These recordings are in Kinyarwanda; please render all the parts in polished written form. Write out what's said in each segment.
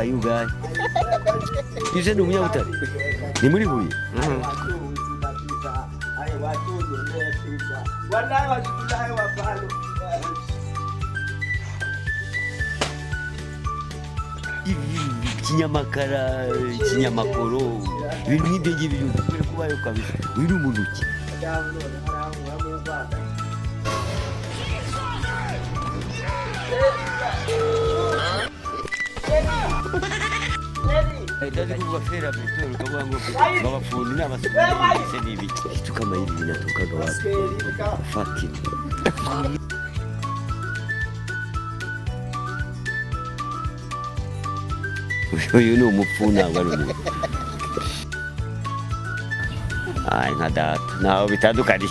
Yuga. Yuse ni Umunyabutare. Ni muri Huye. Kinyamakara, kinyamakoro, ibintu nk'ibyo ngibyo dukwiye kubayo kabisa. Uri umuntu ki? Ndazi kuvuga fera bitoro ukavuga ngo babafundi n'abasore se nibi tukamayiri binatukaga wapi fucking uyu ni umupfu ntabwo ari umuntu nka data ntaho bitandukanye.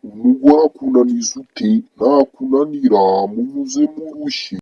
Umugore akunaniza ute ntakunanira munyuze mu rushyi.